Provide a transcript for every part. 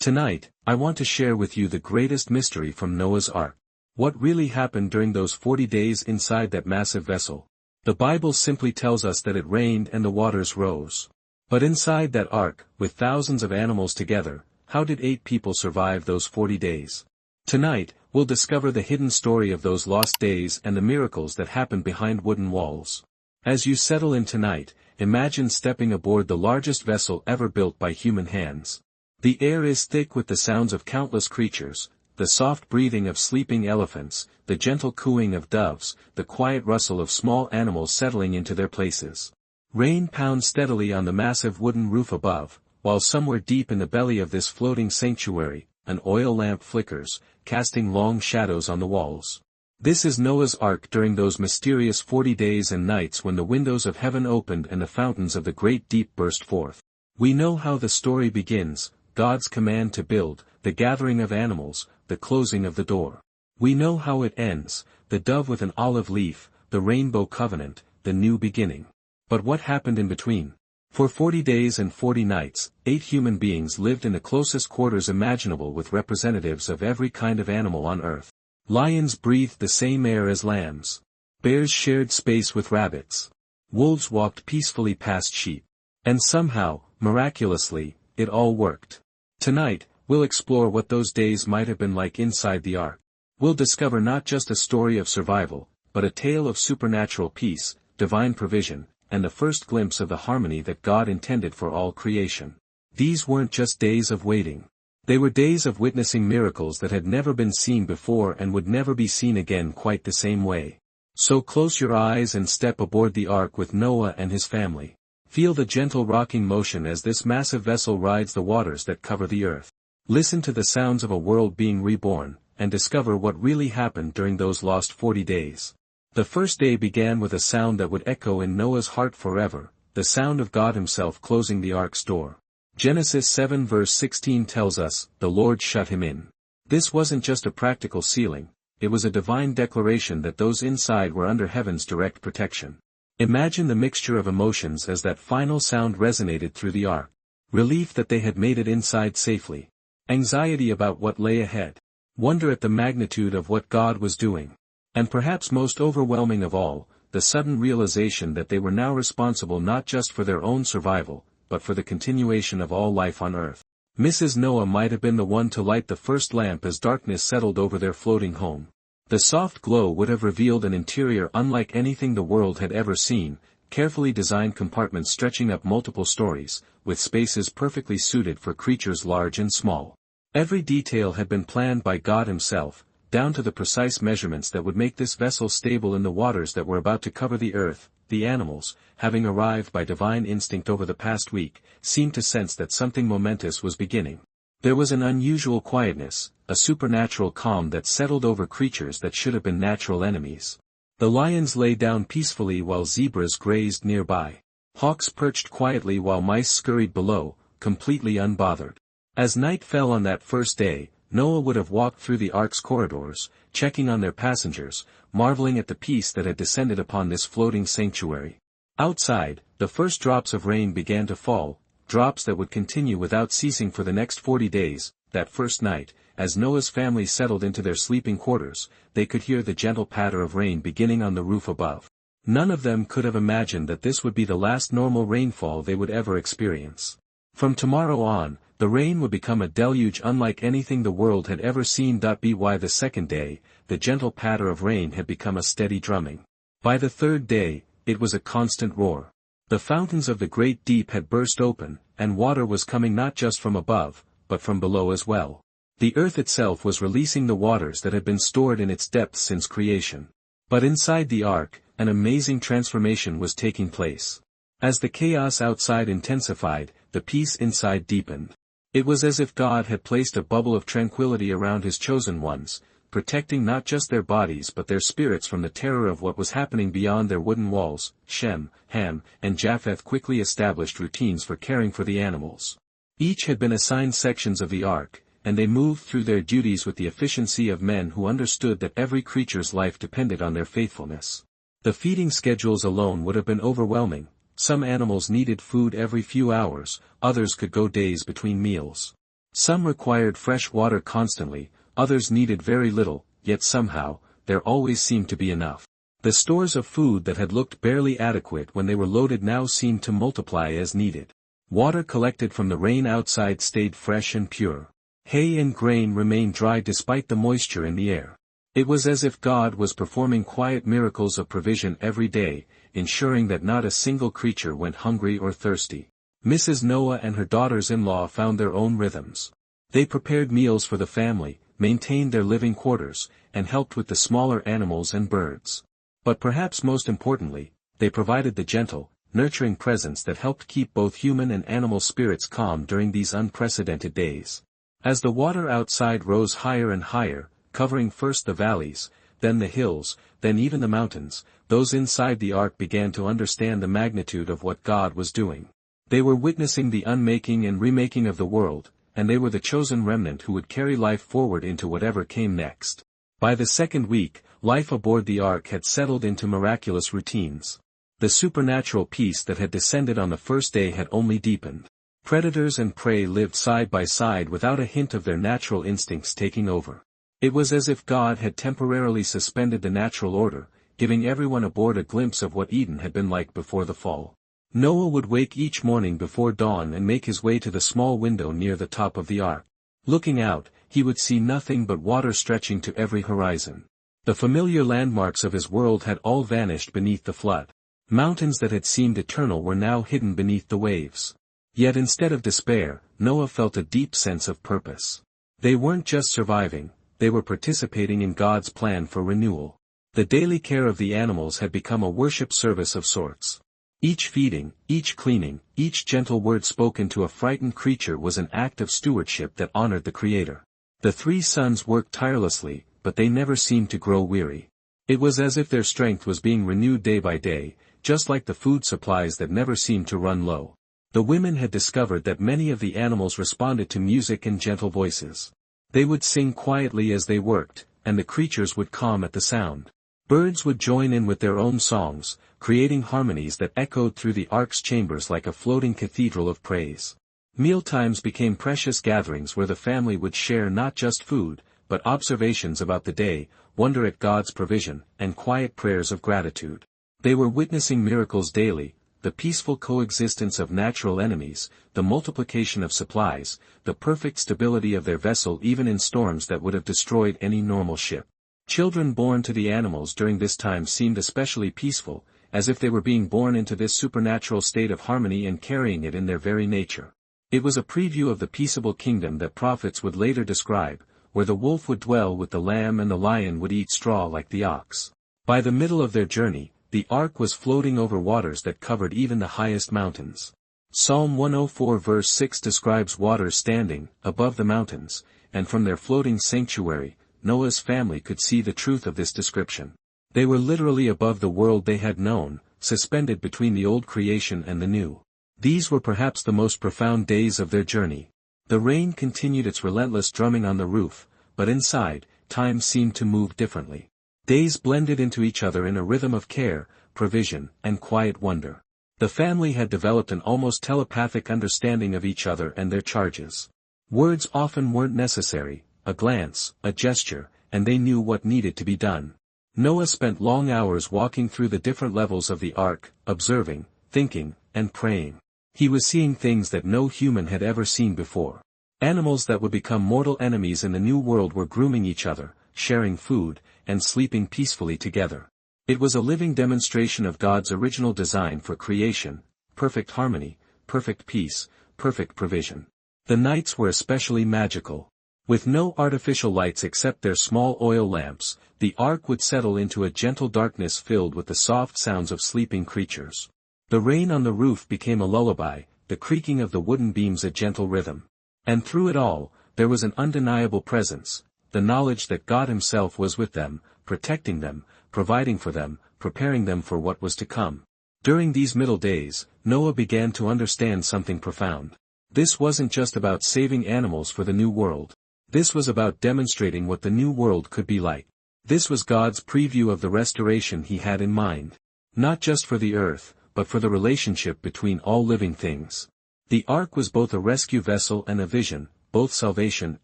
Tonight, I want to share with you the greatest mystery from Noah's Ark. What really happened during those 40 days inside that massive vessel? The Bible simply tells us that it rained and the waters rose. But inside that ark, with thousands of animals together, how did 8 people survive those 40 days? Tonight, we'll discover the hidden story of those lost days and the miracles that happened behind wooden walls. As you settle in tonight, imagine stepping aboard the largest vessel ever built by human hands. The air is thick with the sounds of countless creatures, the soft breathing of sleeping elephants, the gentle cooing of doves, the quiet rustle of small animals settling into their places. Rain pounds steadily on the massive wooden roof above, while somewhere deep in the belly of this floating sanctuary, an oil lamp flickers, casting long shadows on the walls. This is Noah's Ark during those mysterious 40 days and nights when the windows of heaven opened and the fountains of the great deep burst forth. We know how the story begins, God's command to build, the gathering of animals, the closing of the door. We know how it ends, the dove with an olive leaf, the rainbow covenant, the new beginning. But what happened in between? For 40 days and 40 nights, 8 human beings lived in the closest quarters imaginable with representatives of every kind of animal on earth. Lions breathed the same air as lambs. Bears shared space with rabbits. Wolves walked peacefully past sheep. And somehow, miraculously, it all worked. Tonight, we'll explore what those days might have been like inside the ark. We'll discover not just a story of survival, but a tale of supernatural peace, divine provision, and the first glimpse of the harmony that God intended for all creation. These weren't just days of waiting. They were days of witnessing miracles that had never been seen before and would never be seen again quite the same way. So close your eyes and step aboard the ark with Noah and his family. Feel the gentle rocking motion as this massive vessel rides the waters that cover the earth. Listen to the sounds of a world being reborn, and discover what really happened during those lost 40 days. The first day began with a sound that would echo in Noah's heart forever, the sound of God himself closing the ark's door. Genesis 7 verse 16 tells us, the Lord shut him in. This wasn't just a practical sealing, it was a divine declaration that those inside were under heaven's direct protection. Imagine the mixture of emotions as that final sound resonated through the ark. Relief that they had made it inside safely. Anxiety about what lay ahead. Wonder at the magnitude of what God was doing. And perhaps most overwhelming of all, the sudden realization that they were now responsible not just for their own survival, but for the continuation of all life on earth. Mrs. Noah might have been the one to light the first lamp as darkness settled over their floating home. The soft glow would have revealed an interior unlike anything the world had ever seen, carefully designed compartments stretching up multiple stories, with spaces perfectly suited for creatures large and small. Every detail had been planned by God himself, down to the precise measurements that would make this vessel stable in the waters that were about to cover the earth. The animals, having arrived by divine instinct over the past week, seemed to sense that something momentous was beginning. There was an unusual quietness, a supernatural calm that settled over creatures that should have been natural enemies. The lions lay down peacefully while zebras grazed nearby. Hawks perched quietly while mice scurried below, completely unbothered. As night fell on that first day, Noah would have walked through the ark's corridors, checking on their passengers, marveling at the peace that had descended upon this floating sanctuary. Outside, the first drops of rain began to fall, drops that would continue without ceasing for the next 40 days. That first night, as Noah's family settled into their sleeping quarters, they could hear the gentle patter of rain beginning on the roof above. None of them could have imagined that this would be the last normal rainfall they would ever experience. From tomorrow on, the rain would become a deluge unlike anything the world had ever seen. By the second day, the gentle patter of rain had become a steady drumming. By the third day, it was a constant roar. The fountains of the great deep had burst open, and water was coming not just from above, but from below as well. The earth itself was releasing the waters that had been stored in its depths since creation. But inside the ark, an amazing transformation was taking place. As the chaos outside intensified, the peace inside deepened. It was as if God had placed a bubble of tranquility around his chosen ones, protecting not just their bodies but their spirits from the terror of what was happening beyond their wooden walls. Shem, Ham, and Japheth quickly established routines for caring for the animals. Each had been assigned sections of the ark, and they moved through their duties with the efficiency of men who understood that every creature's life depended on their faithfulness. The feeding schedules alone would have been overwhelming. Some animals needed food every few hours, others could go days between meals. Some required fresh water constantly, others needed very little, yet somehow, there always seemed to be enough. The stores of food that had looked barely adequate when they were loaded now seemed to multiply as needed. Water collected from the rain outside stayed fresh and pure. Hay and grain remained dry despite the moisture in the air. It was as if God was performing quiet miracles of provision every day, ensuring that not a single creature went hungry or thirsty. Mrs. Noah and her daughters-in-law found their own rhythms. They prepared meals for the family, maintained their living quarters, and helped with the smaller animals and birds. But perhaps most importantly, they provided the gentle, nurturing presence that helped keep both human and animal spirits calm during these unprecedented days. As the water outside rose higher and higher, covering first the valleys, then the hills, then even the mountains, those inside the ark began to understand the magnitude of what God was doing. They were witnessing the unmaking and remaking of the world, and they were the chosen remnant who would carry life forward into whatever came next. By the second week, life aboard the ark had settled into miraculous routines. The supernatural peace that had descended on the first day had only deepened. Predators and prey lived side by side without a hint of their natural instincts taking over. It was as if God had temporarily suspended the natural order, giving everyone aboard a glimpse of what Eden had been like before the fall. Noah would wake each morning before dawn and make his way to the small window near the top of the ark. Looking out, he would see nothing but water stretching to every horizon. The familiar landmarks of his world had all vanished beneath the flood. Mountains that had seemed eternal were now hidden beneath the waves. Yet instead of despair, Noah felt a deep sense of purpose. They weren't just surviving, they were participating in God's plan for renewal. The daily care of the animals had become a worship service of sorts. Each feeding, each cleaning, each gentle word spoken to a frightened creature was an act of stewardship that honored the Creator. The three sons worked tirelessly, but they never seemed to grow weary. It was as if their strength was being renewed day by day, just like the food supplies that never seemed to run low. The women had discovered that many of the animals responded to music and gentle voices. They would sing quietly as they worked, and the creatures would calm at the sound. Birds would join in with their own songs, creating harmonies that echoed through the ark's chambers like a floating cathedral of praise. Mealtimes became precious gatherings where the family would share not just food, but observations about the day, wonder at God's provision, and quiet prayers of gratitude. They were witnessing miracles daily, the peaceful coexistence of natural enemies, the multiplication of supplies, the perfect stability of their vessel even in storms that would have destroyed any normal ship. Children born to the animals during this time seemed especially peaceful, as if they were being born into this supernatural state of harmony and carrying it in their very nature. It was a preview of the peaceable kingdom that prophets would later describe, where the wolf would dwell with the lamb and the lion would eat straw like the ox. By the middle of their journey, the ark was floating over waters that covered even the highest mountains. Psalm 104 verse 6 describes waters standing above the mountains, and from their floating sanctuary, Noah's family could see the truth of this description. They were literally above the world they had known, suspended between the old creation and the new. These were perhaps the most profound days of their journey. The rain continued its relentless drumming on the roof, but inside, time seemed to move differently. Days blended into each other in a rhythm of care, provision, and quiet wonder. The family had developed an almost telepathic understanding of each other and their charges. Words often weren't necessary, a glance, a gesture, and they knew what needed to be done. Noah spent long hours walking through the different levels of the ark, observing, thinking, and praying. He was seeing things that no human had ever seen before. Animals that would become mortal enemies in the new world were grooming each other, sharing food, and sleeping peacefully together. It was a living demonstration of God's original design for creation, perfect harmony, perfect peace, perfect provision. The nights were especially magical. With no artificial lights except their small oil lamps, the ark would settle into a gentle darkness filled with the soft sounds of sleeping creatures. The rain on the roof became a lullaby, the creaking of the wooden beams a gentle rhythm. And through it all, there was an undeniable presence, the knowledge that God Himself was with them, protecting them, providing for them, preparing them for what was to come. During these middle days, Noah began to understand something profound. This wasn't just about saving animals for the new world. This was about demonstrating what the new world could be like. This was God's preview of the restoration He had in mind. Not just for the earth, but for the relationship between all living things. The ark was both a rescue vessel and a vision, both salvation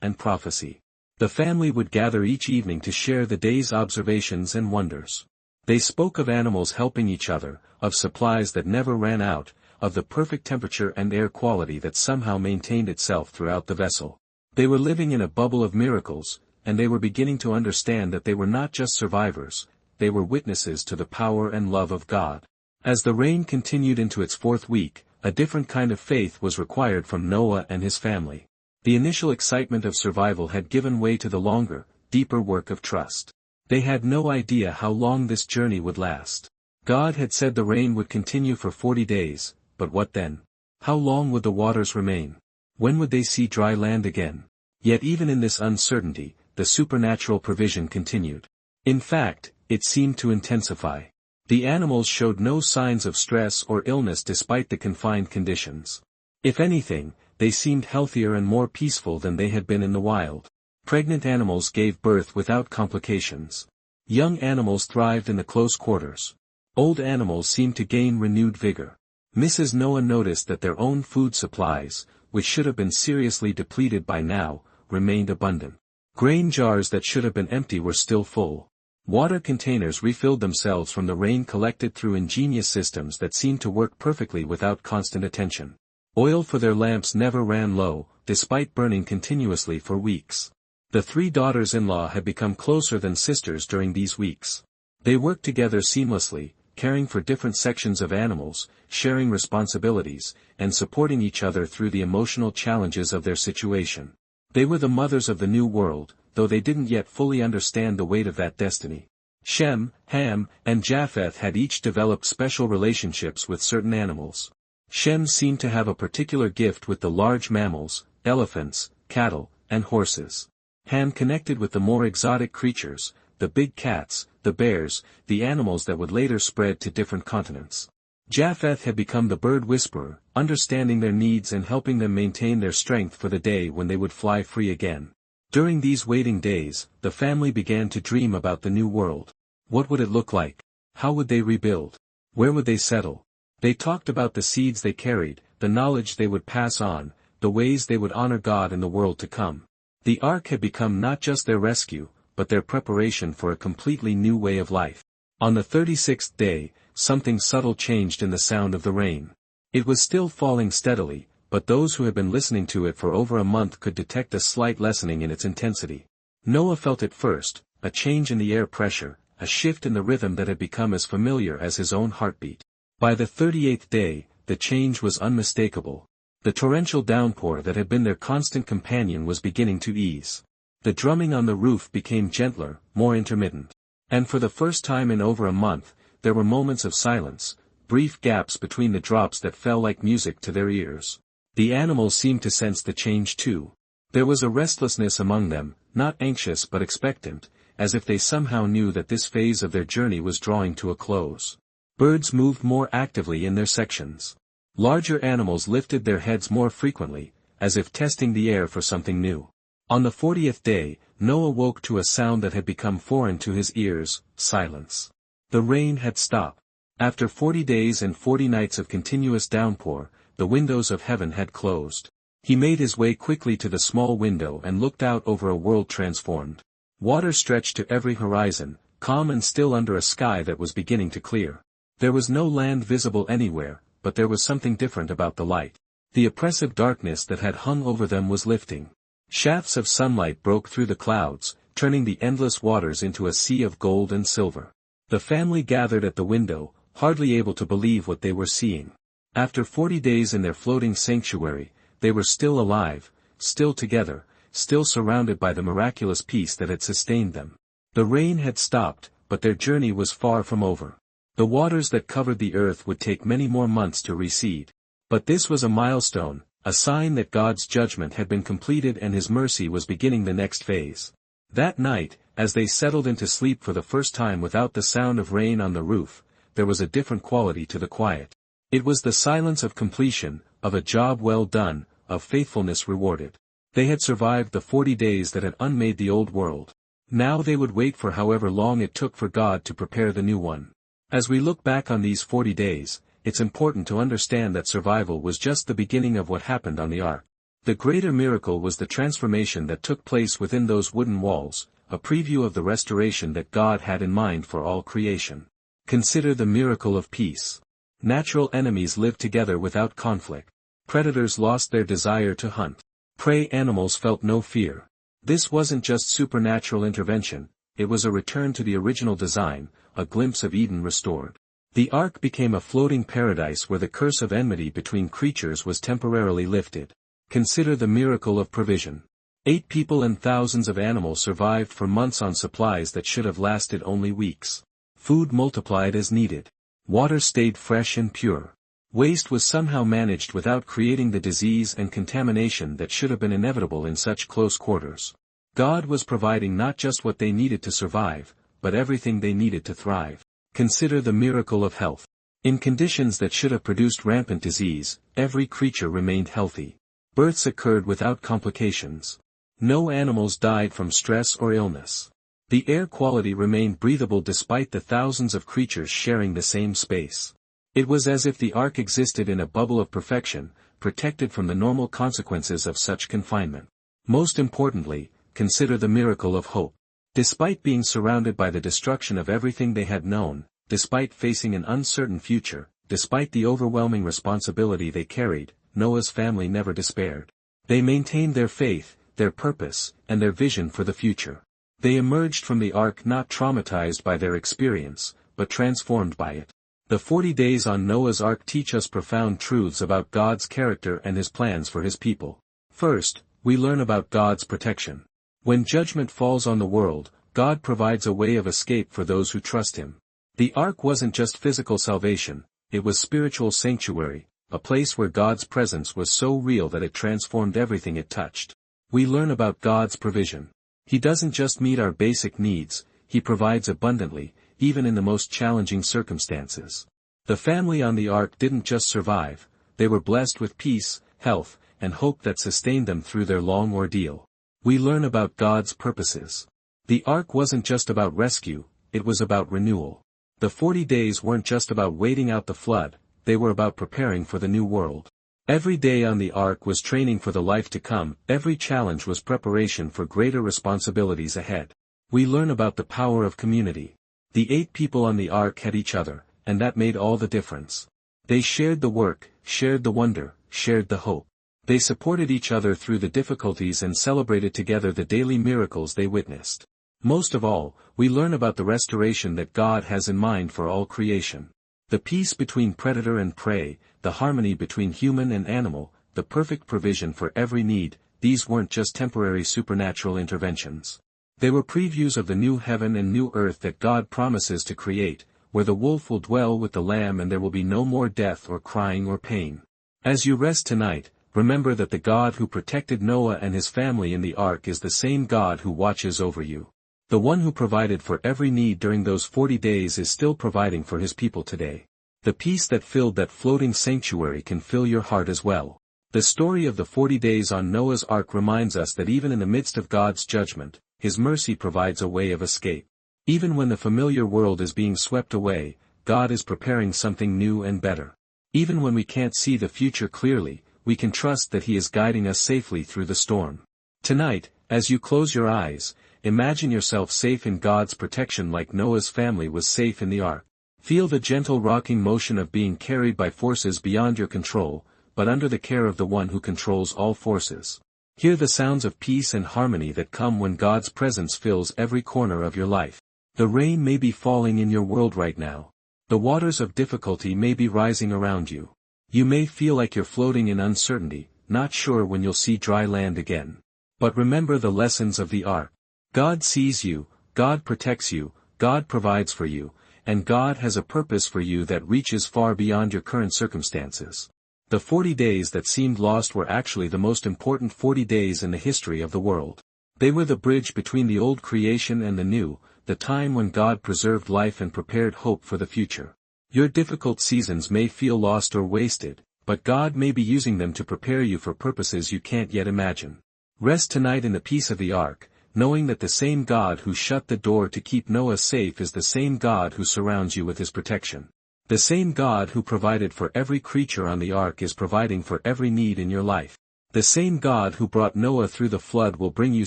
and prophecy. The family would gather each evening to share the day's observations and wonders. They spoke of animals helping each other, of supplies that never ran out, of the perfect temperature and air quality that somehow maintained itself throughout the vessel. They were living in a bubble of miracles, and they were beginning to understand that they were not just survivors, they were witnesses to the power and love of God. As the reign continued into its fourth week, a different kind of faith was required from Noah and his family. The initial excitement of survival had given way to the longer, deeper work of trust. They had no idea how long this journey would last. God had said the rain would continue for 40 days, but what then? How long would the waters remain? When would they see dry land again? Yet even in this uncertainty, the supernatural provision continued. In fact, it seemed to intensify. The animals showed no signs of stress or illness despite the confined conditions. If anything, they seemed healthier and more peaceful than they had been in the wild. Pregnant animals gave birth without complications. Young animals thrived in the close quarters. Old animals seemed to gain renewed vigor. Mrs. Noah noticed that their own food supplies, which should have been seriously depleted by now, remained abundant. Grain jars that should have been empty were still full. Water containers refilled themselves from the rain collected through ingenious systems that seemed to work perfectly without constant attention. Oil for their lamps never ran low, despite burning continuously for weeks. The three daughters-in-law had become closer than sisters during these weeks. They worked together seamlessly, caring for different sections of animals, sharing responsibilities, and supporting each other through the emotional challenges of their situation. They were the mothers of the new world, though they didn't yet fully understand the weight of that destiny. Shem, Ham, and Japheth had each developed special relationships with certain animals. Shem seemed to have a particular gift with the large mammals, elephants, cattle, and horses. Ham connected with the more exotic creatures, the big cats, the bears, the animals that would later spread to different continents. Japheth had become the bird whisperer, understanding their needs and helping them maintain their strength for the day when they would fly free again. During these waiting days, the family began to dream about the new world. What would it look like? How would they rebuild? Where would they settle? They talked about the seeds they carried, the knowledge they would pass on, the ways they would honor God in the world to come. The ark had become not just their rescue, but their preparation for a completely new way of life. On the 36th day, something subtle changed in the sound of the rain. It was still falling steadily, but those who had been listening to it for over a month could detect a slight lessening in its intensity. Noah felt it first, a change in the air pressure, a shift in the rhythm that had become as familiar as his own heartbeat. By the 38th day, the change was unmistakable. The torrential downpour that had been their constant companion was beginning to ease. The drumming on the roof became gentler, more intermittent. And for the first time in over a month, there were moments of silence, brief gaps between the drops that fell like music to their ears. The animals seemed to sense the change too. There was a restlessness among them, not anxious but expectant, as if they somehow knew that this phase of their journey was drawing to a close. Birds moved more actively in their sections. Larger animals lifted their heads more frequently, as if testing the air for something new. On the 40th day, Noah woke to a sound that had become foreign to his ears: silence. The rain had stopped. After 40 days and 40 nights of continuous downpour, the windows of heaven had closed. He made his way quickly to the small window and looked out over a world transformed. Water stretched to every horizon, calm and still under a sky that was beginning to clear. There was no land visible anywhere, but there was something different about the light. The oppressive darkness that had hung over them was lifting. Shafts of sunlight broke through the clouds, turning the endless waters into a sea of gold and silver. The family gathered at the window, hardly able to believe what they were seeing. After 40 days in their floating sanctuary, they were still alive, still together, still surrounded by the miraculous peace that had sustained them. The rain had stopped, but their journey was far from over. The waters that covered the earth would take many more months to recede. But this was a milestone, a sign that God's judgment had been completed and His mercy was beginning the next phase. That night, as they settled into sleep for the first time without the sound of rain on the roof, there was a different quality to the quiet. It was the silence of completion, of a job well done, of faithfulness rewarded. They had survived the 40 days that had unmade the old world. Now they would wait for however long it took for God to prepare the new one. As we look back on these 40 days, it's important to understand that survival was just the beginning of what happened on the ark. The greater miracle was the transformation that took place within those wooden walls, a preview of the restoration that God had in mind for all creation. Consider the miracle of peace. Natural enemies lived together without conflict. Predators lost their desire to hunt. Prey animals felt no fear. This wasn't just supernatural intervention, it was a return to the original design, a glimpse of Eden restored. The ark became a floating paradise where the curse of enmity between creatures was temporarily lifted. Consider the miracle of provision. 8 people and thousands of animals survived for months on supplies that should have lasted only weeks. Food multiplied as needed. Water stayed fresh and pure. Waste was somehow managed without creating the disease and contamination that should have been inevitable in such close quarters. God was providing not just what they needed to survive, but everything they needed to thrive. Consider the miracle of health. In conditions that should have produced rampant disease, every creature remained healthy. Births occurred without complications. No animals died from stress or illness. The air quality remained breathable despite the thousands of creatures sharing the same space. It was as if the ark existed in a bubble of perfection, protected from the normal consequences of such confinement. Most importantly, consider the miracle of hope. Despite being surrounded by the destruction of everything they had known, despite facing an uncertain future, despite the overwhelming responsibility they carried, Noah's family never despaired. They maintained their faith, their purpose, and their vision for the future. They emerged from the ark not traumatized by their experience, but transformed by it. The 40 days on Noah's ark teach us profound truths about God's character and his plans for his people. First, we learn about God's protection. When judgment falls on the world, God provides a way of escape for those who trust him. The ark wasn't just physical salvation, it was spiritual sanctuary, a place where God's presence was so real that it transformed everything it touched. We learn about God's provision. He doesn't just meet our basic needs, he provides abundantly, even in the most challenging circumstances. The family on the ark didn't just survive, they were blessed with peace, health, and hope that sustained them through their long ordeal. We learn about God's purposes. The ark wasn't just about rescue, it was about renewal. The 40 days weren't just about waiting out the flood, they were about preparing for the new world. Every day on the ark was training for the life to come, every challenge was preparation for greater responsibilities ahead. We learn about the power of community. The 8 people on the ark had each other, and that made all the difference. They shared the work, shared the wonder, shared the hope. They supported each other through the difficulties and celebrated together the daily miracles they witnessed. Most of all, we learn about the restoration that God has in mind for all creation. The peace between predator and prey, the harmony between human and animal, the perfect provision for every need, these weren't just temporary supernatural interventions. They were previews of the new heaven and new earth that God promises to create, where the wolf will dwell with the lamb and there will be no more death or crying or pain. As you rest tonight, remember that the God who protected Noah and his family in the ark is the same God who watches over you. The one who provided for every need during those 40 days is still providing for his people today. The peace that filled that floating sanctuary can fill your heart as well. The story of the 40 days on Noah's ark reminds us that even in the midst of God's judgment, his mercy provides a way of escape. Even when the familiar world is being swept away, God is preparing something new and better. Even when we can't see the future clearly, we can trust that he is guiding us safely through the storm. Tonight, as you close your eyes, imagine yourself safe in God's protection like Noah's family was safe in the ark. Feel the gentle rocking motion of being carried by forces beyond your control, but under the care of the one who controls all forces. Hear the sounds of peace and harmony that come when God's presence fills every corner of your life. The rain may be falling in your world right now. The waters of difficulty may be rising around you. You may feel like you're floating in uncertainty, not sure when you'll see dry land again. But remember the lessons of the ark. God sees you, God protects you, God provides for you, and God has a purpose for you that reaches far beyond your current circumstances. The 40 days that seemed lost were actually the most important 40 days in the history of the world. They were the bridge between the old creation and the new, the time when God preserved life and prepared hope for the future. Your difficult seasons may feel lost or wasted, but God may be using them to prepare you for purposes you can't yet imagine. Rest tonight in the peace of the ark, knowing that the same God who shut the door to keep Noah safe is the same God who surrounds you with his protection. The same God who provided for every creature on the ark is providing for every need in your life. The same God who brought Noah through the flood will bring you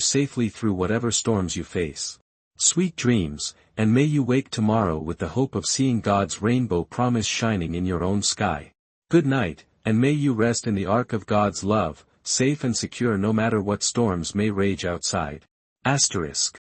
safely through whatever storms you face. Sweet dreams, and may you wake tomorrow with the hope of seeing God's rainbow promise shining in your own sky. Good night, and may you rest in the ark of God's love, safe and secure no matter what storms may rage outside. Asterisk.